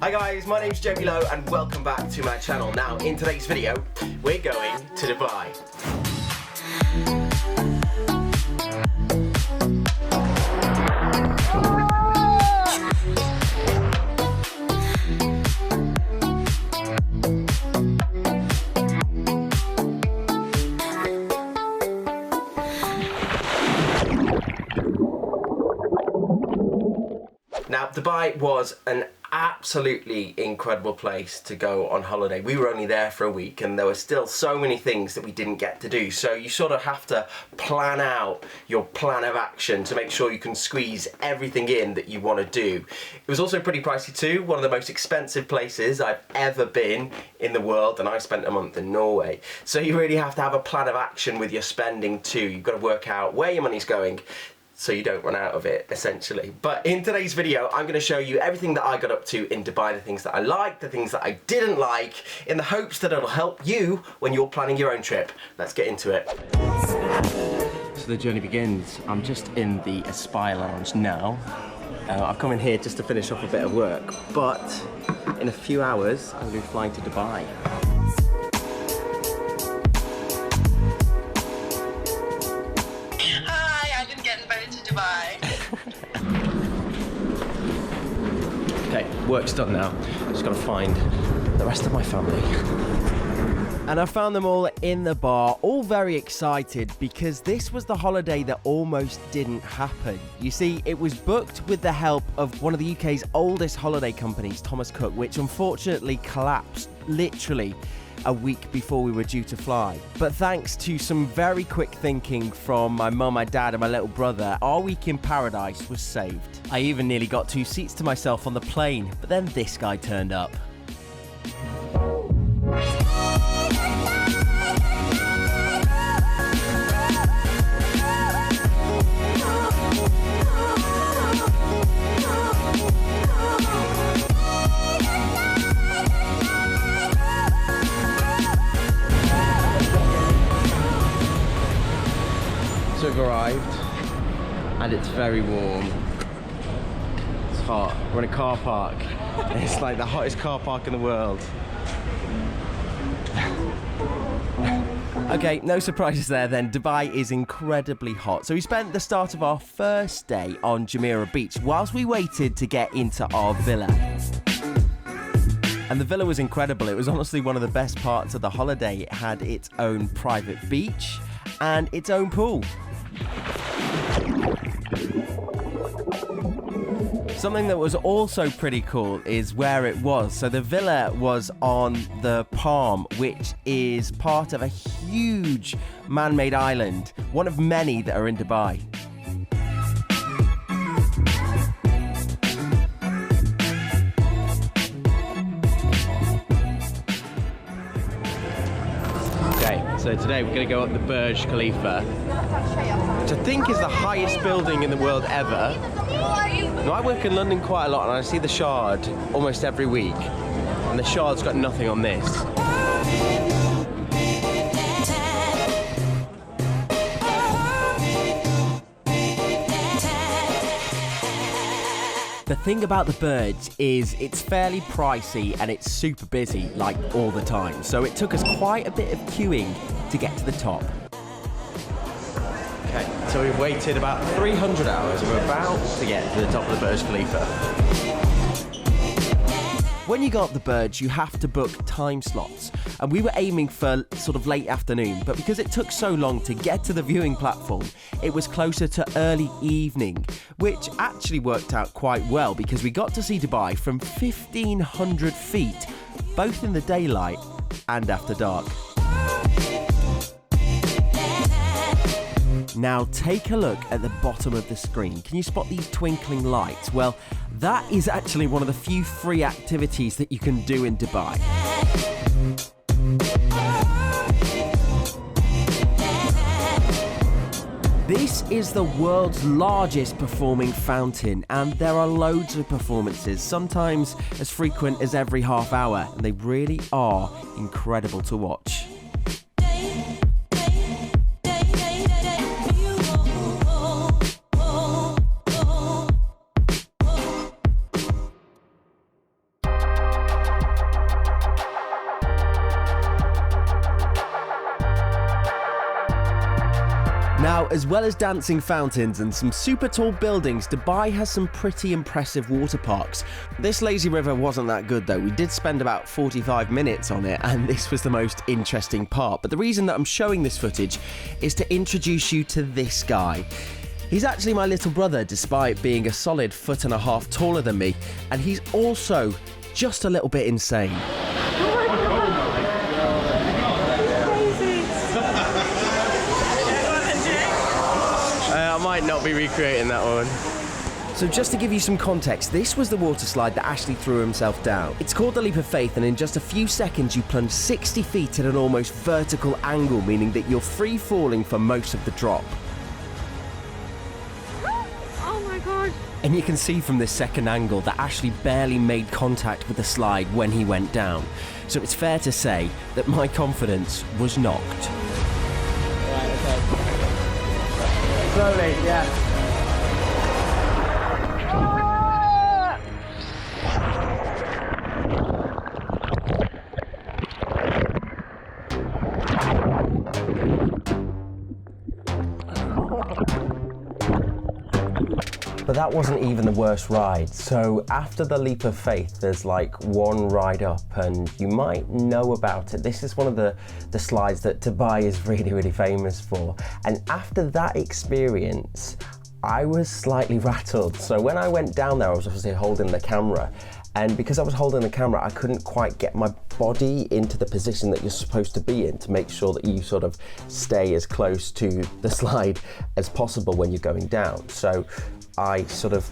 Hi guys, my name's Lowe and welcome back to my channel. Now, in today's video, we're going to Dubai. Now, Dubai was an absolutely incredible place to go on holiday. We were only there for a week and there were still so many things that we didn't get to do. So you sort of have to plan out your plan of action to make sure you can squeeze everything in that you want to do. It was also pretty pricey too. One of the most expensive places I've ever been in the world, and I spent a month in Norway. So you really have to have a plan of action with your spending too. You've got to work out where your money's going, so you don't run out of it, essentially. But in today's video, I'm going to show you everything that I got up to in Dubai, the things that I liked, the things that I didn't like, in the hopes that it'll help you when you're planning your own trip. Let's get into it. So the journey begins. I'm just in the Aspire Lounge now. I've come in here just to finish off a bit of work, but in a few hours, I'm going to be flying to Dubai. Okay, work's done now. Just gotta find the rest of my family. And I found them all in the bar, all very excited because this was the holiday that almost didn't happen. You see, it was booked with the help of one of the UK's oldest holiday companies, Thomas Cook, which unfortunately collapsed literally a week before we were due to fly. But thanks to some very quick thinking from my mum, my dad and my little brother, our week in paradise was saved. I even nearly got 2 seats to myself on the plane, but then this guy turned up. So we've arrived and it's very warm. It's hot. We're in a car park. It's like the hottest car park in the world. Okay, no surprises there then. Dubai is incredibly hot. So we spent the start of our first day on Jumeirah Beach whilst we waited to get into our villa. And the villa was incredible. It was honestly one of the best parts of the holiday. It had its own private beach and its own pool. Something that was also pretty cool is where it was. So the villa was on the Palm, which is part of a huge man-made island, one of many that are in Dubai. Okay, so today we're going to go up the Burj Khalifa, which I think is the highest building in the world ever. Now, I work in London quite a lot and I see the Shard almost every week, and the Shard's got nothing on this. The thing about the Burj is it's fairly pricey and it's super busy, like all the time. So it took us quite a bit of queuing to get to the top. Okay, so we've waited about 300 hours and we're about to get to the top of the Burj Khalifa. When you go up the Burj, you have to book time slots. And we were aiming for sort of late afternoon, but because it took so long to get to the viewing platform, it was closer to early evening, which actually worked out quite well because we got to see Dubai from 1,500 feet, both in the daylight and after dark. Now take a look at the bottom of the screen. Can you spot these twinkling lights? Well, that is actually one of the few free activities that you can do in Dubai. This is the world's largest performing fountain, and there are loads of performances, sometimes as frequent as every half hour, and they really are incredible to watch. Now, as well as dancing fountains and some super tall buildings, Dubai has some pretty impressive water parks. This lazy river wasn't that good though. We did spend about 45 minutes on it, and this was the most interesting part. But the reason that I'm showing this footage is to introduce you to this guy. He's actually my little brother, despite being a solid 1.5 feet taller than me, and he's also just a little bit insane. I might not be recreating that one. So just to give you some context, this was the water slide that Ashley threw himself down. It's called the Leap of Faith, and in just a few seconds you plunge 60 feet at an almost vertical angle, meaning that you're free falling for most of the drop. Oh my god. And you can see from this second angle that Ashley barely made contact with the slide when he went down. So it's fair to say that my confidence was knocked. Right, okay. Slowly, yeah. But that wasn't even the worst ride. So after the Leap of Faith, there's like one ride up, and you might know about it. This is one of the slides that Dubai is really, really famous for. And after that experience, I was slightly rattled. So when I went down there, I was obviously holding the camera. And because I was holding the camera, I couldn't quite get my body into the position that you're supposed to be in to make sure that you sort of stay as close to the slide as possible when you're going down. So I sort of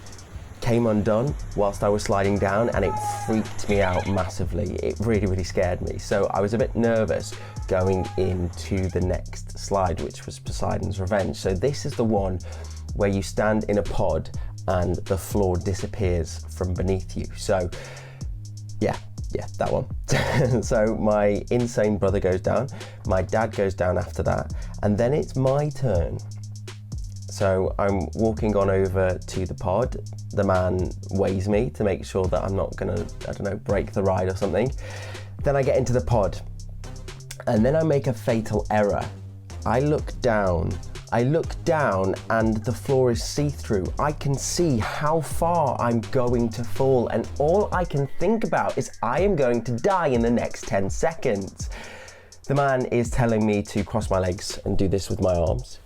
came undone whilst I was sliding down, and it freaked me out massively. It really, really scared me. So I was a bit nervous going into the next slide, which was Poseidon's Revenge. So this is the one where you stand in a pod and the floor disappears from beneath you. So yeah, that one. So my insane brother goes down, my dad goes down after that, and then it's my turn. So I'm walking on over to the pod. The man weighs me to make sure that I'm not gonna, I don't know, break the ride or something. Then I get into the pod, and then I make a fatal error. I look down and the floor is see-through. I can see how far I'm going to fall, and all I can think about is I am going to die in the next 10 seconds. The man is telling me to cross my legs and do this with my arms.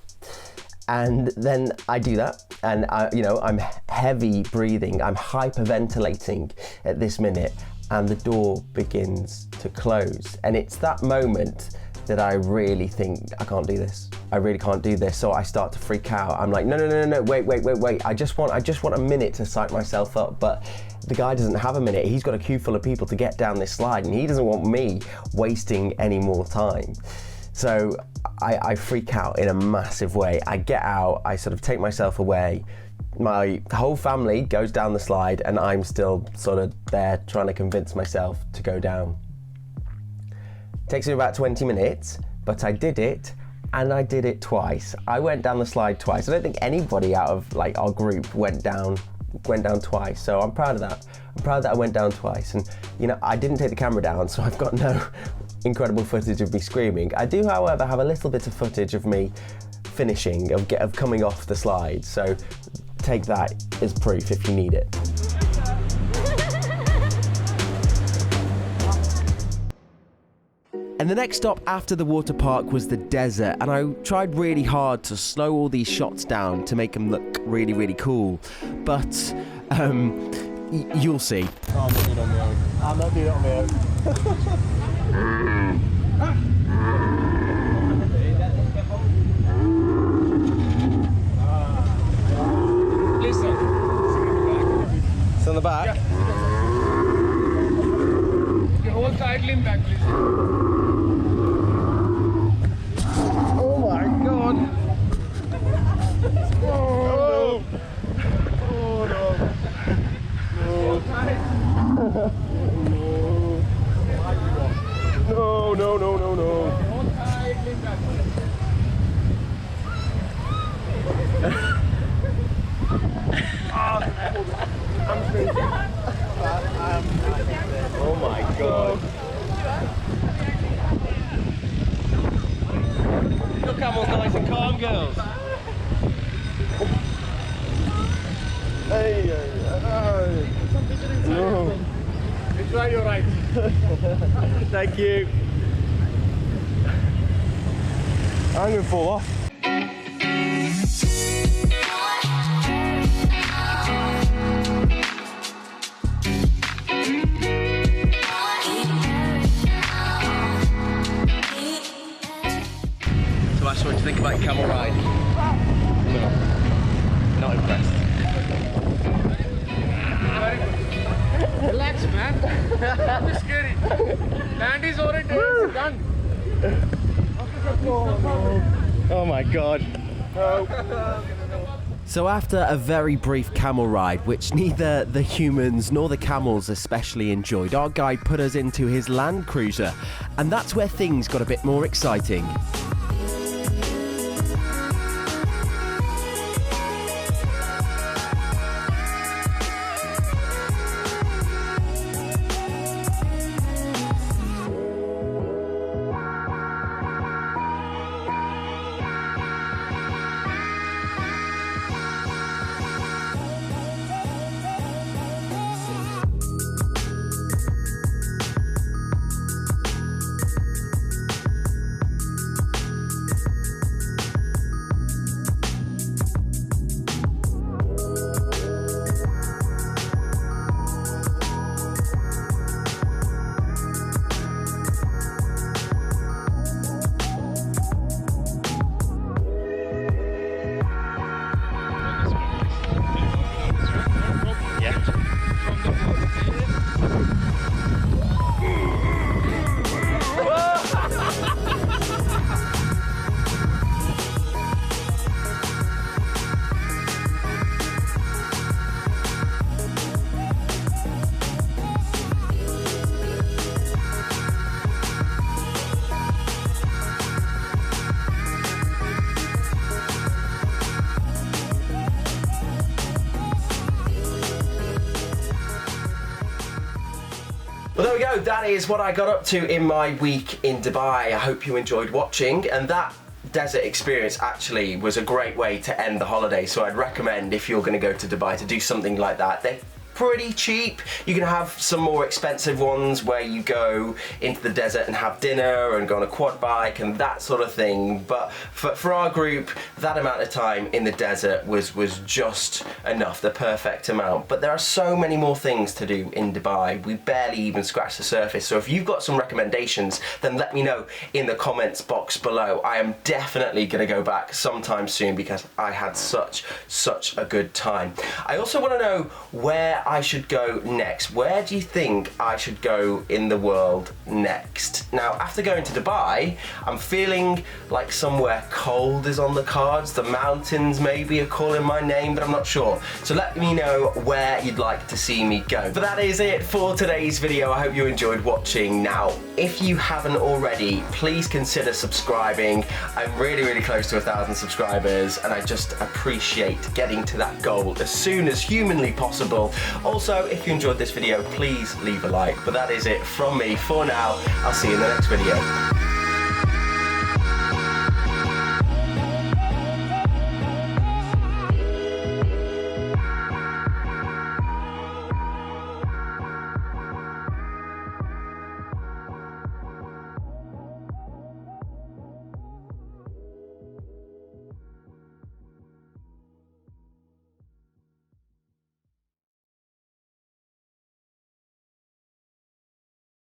And then I do that, and I'm heavy breathing, I'm hyperventilating at this minute, and the door begins to close. And it's that moment that I really think, I can't do this. I really can't do this. So I start to freak out. I'm like, no, wait. I just want a minute to psych myself up. But the guy doesn't have a minute. He's got a queue full of people to get down this slide, and he doesn't want me wasting any more time. So I freak out in a massive way. I get out, I sort of take myself away. My whole family goes down the slide, and I'm still sort of there trying to convince myself to go down. Takes me about 20 minutes, but I did it, and I did it twice. I went down the slide twice. I don't think anybody out of like our group went down twice, so I'm proud of that. I'm proud that I went down twice, and I didn't take the camera down, so I've got no incredible footage of me screaming. I do, however, have a little bit of footage of me finishing, of coming off the slide, so take that as proof if you need it. And the next stop after the water park was the desert, and I tried really hard to slow all these shots down to make them look really, really cool, but you'll see. I'm not doing it on my own. I'm not doing it on my own. Listen. It's on the back? Yeah. Hold tight, lean back, please. Oh my god! Oh no! Hold tight. No. Hold tight, lean back. I'm freezing. Oh my god. Look, Camel's nice and calm, girls. Try your right. Thank you. I'm going to fall off. So Ash, what do you think about Camel Ride? No. Not impressed. Relax, man. Don't be scary. Land is already done. Oh my god. So after a very brief camel ride, which neither the humans nor the camels especially enjoyed, our guide put us into his Land Cruiser, and that's where things got a bit more exciting. Well, there we go. That is what I got up to in my week in Dubai. I hope you enjoyed watching, and that desert experience actually was a great way to end the holiday. So I'd recommend, if you're going to go to Dubai, to do something like that. They're pretty cheap. You can have some more expensive ones where you go into the desert and have dinner and go on a quad bike and that sort of thing, but for our group, that amount of time in the desert was just enough, the perfect amount. But there are so many more things to do in Dubai. We barely even scratched the surface. So if you've got some recommendations, then let me know in the comments box below. I am definitely going to go back sometime soon because I had such a good time. I also want to know where I should go next. Where do you think I should go in the world next? Now, after going to Dubai, I'm feeling like somewhere cold is on the cards. The mountains maybe are calling my name, but I'm not sure. So let me know where you'd like to see me go. But that is it for today's video. I hope you enjoyed watching. Now, if you haven't already, please consider subscribing. I'm really close to 1,000 subscribers, and I just appreciate getting to that goal as soon as humanly possible. Also, if you enjoyed this video, please leave a like. But that is it from me for now. I'll see you in the next video.